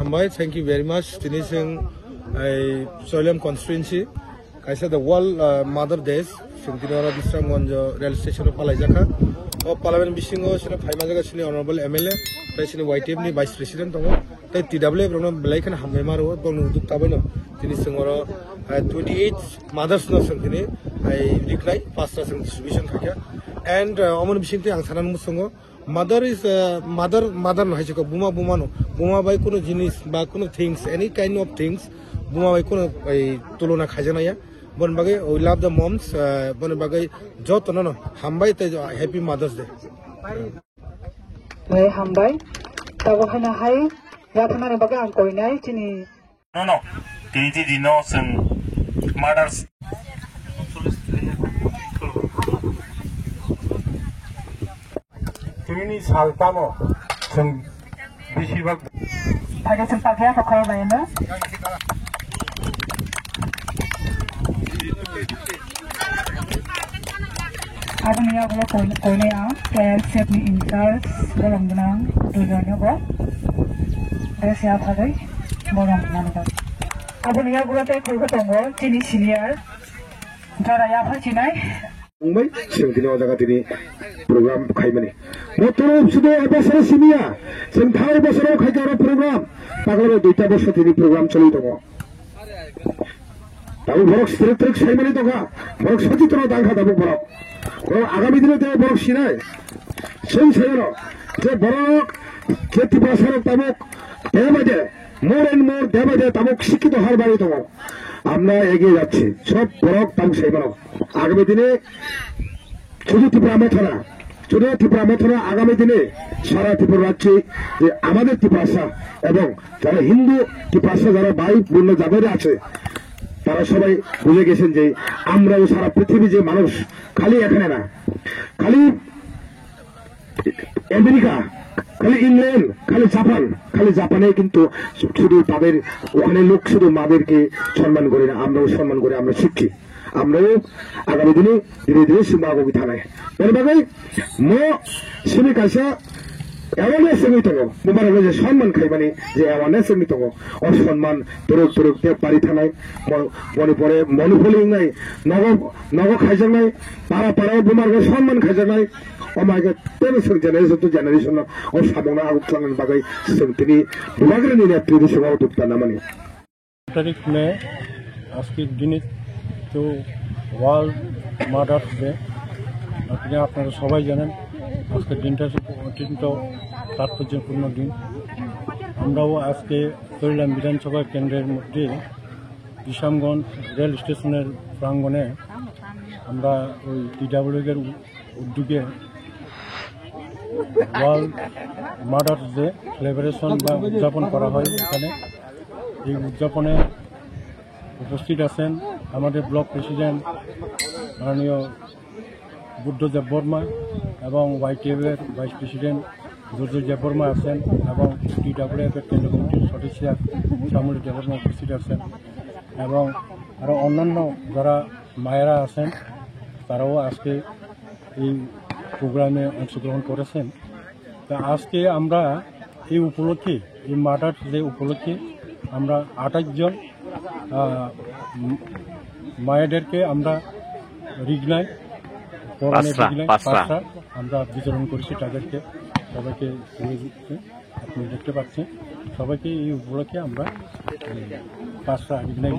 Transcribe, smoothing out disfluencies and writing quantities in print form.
Hambai, thank you very much. Finishing Soilem constituency. Kaisa the World Mother Days. Singtinora Bisramgonjo Rail Station of Palajaka. Or Parliament Bishingo, Sina Paimaga, Honorable MLA, President YTM, Vice President, the TW, Bruno Blake and Hamemaro, Bonu Tabano, Tinisingoro, 28 mothers no Santini, I recognize pastors and distribution. And Oman Bishinti and Sanan Musungo. Mother is mother no hachiko buma bumano buma by kuno jinis ba kuno things any kind of things buma by kuno tulona khajana ya bon bagay we love the moms bon bagay jot no hambai te happy mothers day we hambai tago hana hai ya phana ne bagay ang koi nai chini no tiji dino sang mothers Tini saltamo, sang bisibag. Ada sempat ya kau bayar na? Ada ni aku kau ni care set ni insert, borong benang, tujuannya apa? Ada siapa lagi? Borong benang tu. Ada ni aku kau tunggu, cini senior. Jara ya apa cini? 정말 생기는 오다가 드니 프로그램 가이머니 모토로 없어도 에버서 시미야 생 다을 버서로 가이가라 프로그램 빠글로 두이타 버서 드니 프로그램 चलिदों তাও বরক stack সাইমানি দোকা বরক সচেতন দাঙ্গা দাবো বরক ও আগামী দিনে তে বরক Sinai সেই সাইনো যে বরক খেতি বাসার তামুক দেবাজে মোর এন্ড মোর দেবাজে তামুক শিক্ষিত হওয়ার বাড়ি দোঁ আমরা এগিয়ে যাচ্ছি সব বরক তামুক সাইমানো আগামী দিনে শুধু ত্রিপুরা মথনা আগামী দিনে সারা ত্রিপুরা রাজ্যে যে আমাদের ত্রিপুরা এবং যারা হিন্দু ত্রিপুরা যারা ভাই বোন যাদের আছে তারা সবাই বুঝে গেছেন যে আমরাও সারা পৃথিবী যে মানুষ খালি এখানে না খালি আমেরিকা খালি ইংল্যান্ড খালি জাপানে কিন্তু শুধু তাদের ওখানে লোক শুধু মাদেরকে সম্মান করে না আমরাও সম্মান করে আমরা শিখছি আমরাও আগামী দিনে ধীরে ধীরে সিম্বাগি থানায় এর বাকি মো সিমি কাছে অ্যাওয়ারনেস এমনি থাকো মোবাইল যে সম্মান খাই মানে যে অ্যাওয়ারনেস এমনি থাকো অসম্মান তোরক বাড়ি থানায় মণিপুরে মনোফলিং নাই নগ খাইজাং নাই পাড়াও বোমার সম্মান খাইজাং নাই অমাইকে তেন জেনারেশন টু জেনারেশন ও সামনা আগুতলাংনি বাকি তিনি দুবাগ্রেনি নেতৃত্ব সভা উদ্যোক্তা নামানি তারিখ মে আজকের দিনে তো ওয়ার্ল্ড মাদার্স ডে আপনি আপনারা সবাই জানেন আজকের দিনটা অত্যন্ত তাৎপর্যপূর্ণ দিন আমরাও আজকে সরিলাম বিধানসভা কেন্দ্রের মধ্যে বিশামগঞ্জ রেল স্টেশনের প্রাঙ্গণে আমরা ওই টিডাব্লিউএর উদ্যোগে ওয়ার্ল্ড মাদার্স ডে সেলিব্রেশন বা উদযাপন করা হয় এখানে এই উদযাপনে উপস্থিত আছেন আমাদের ব্লক প্রেসিডেন্ট মাননীয় বুদ্ধদেব বর্মা এবং YTF-এর ভাইস প্রেসিডেন্ট দুর্যোগ বর্মা আছেন এবং TWF-এর কেন্দ্র কমিটির সদস্য শ্যামলী দেববর্মা উপস্থিত আছেন এবং আরও অন্যান্য যারা মায়েরা আছেন তারাও আজকে এই প্রোগ্রামে অংশগ্রহণ করেছেন তা আজকে আমরা এই উপলক্ষে এই মাদার্স ডে উপলক্ষে আমরা 28 জন মায়েদেরকে আমরা রিগনাই পাঁচটা আমরা বিতরণ করেছি তাদেরকে সবাইকে আপনি দেখতে পাচ্ছেন সবাইকে এই উপলক্ষে আমরা 5টা রিগনাই